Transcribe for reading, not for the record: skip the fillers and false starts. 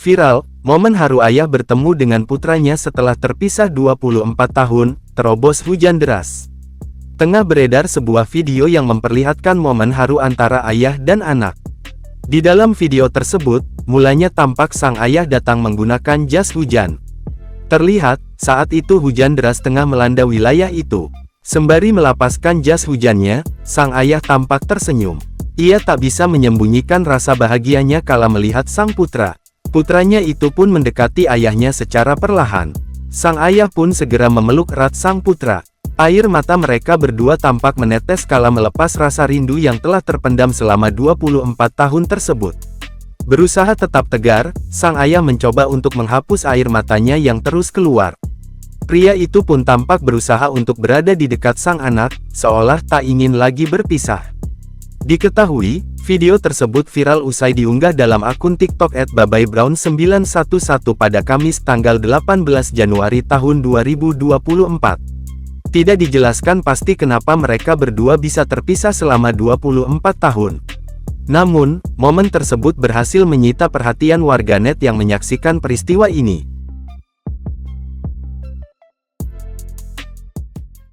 Viral, momen haru ayah bertemu dengan putranya setelah terpisah 24 tahun, terobos hujan deras. Tengah beredar sebuah video yang memperlihatkan momen haru antara ayah dan anak. Di dalam video tersebut, mulanya tampak sang ayah datang menggunakan jas hujan. Terlihat, saat itu hujan deras tengah melanda wilayah itu. Sembari melepaskan jas hujannya, sang ayah tampak tersenyum. Ia tak bisa menyembunyikan rasa bahagianya kala melihat sang putra. Putranya itu pun mendekati ayahnya secara perlahan. Sang ayah pun segera memeluk erat sang putra. Air mata mereka berdua tampak menetes kala melepas rasa rindu yang telah terpendam selama 24 tahun tersebut. Berusaha tetap tegar, sang ayah mencoba untuk menghapus air matanya yang terus keluar. Pria itu pun tampak berusaha untuk berada di dekat sang anak, seolah tak ingin lagi berpisah. Diketahui, video tersebut viral usai diunggah dalam akun TikTok @babaybrown911 pada Kamis tanggal 18 Januari tahun 2024. Tidak dijelaskan pasti kenapa mereka berdua bisa terpisah selama 24 tahun. Namun, momen tersebut berhasil menyita perhatian warganet yang menyaksikan peristiwa ini.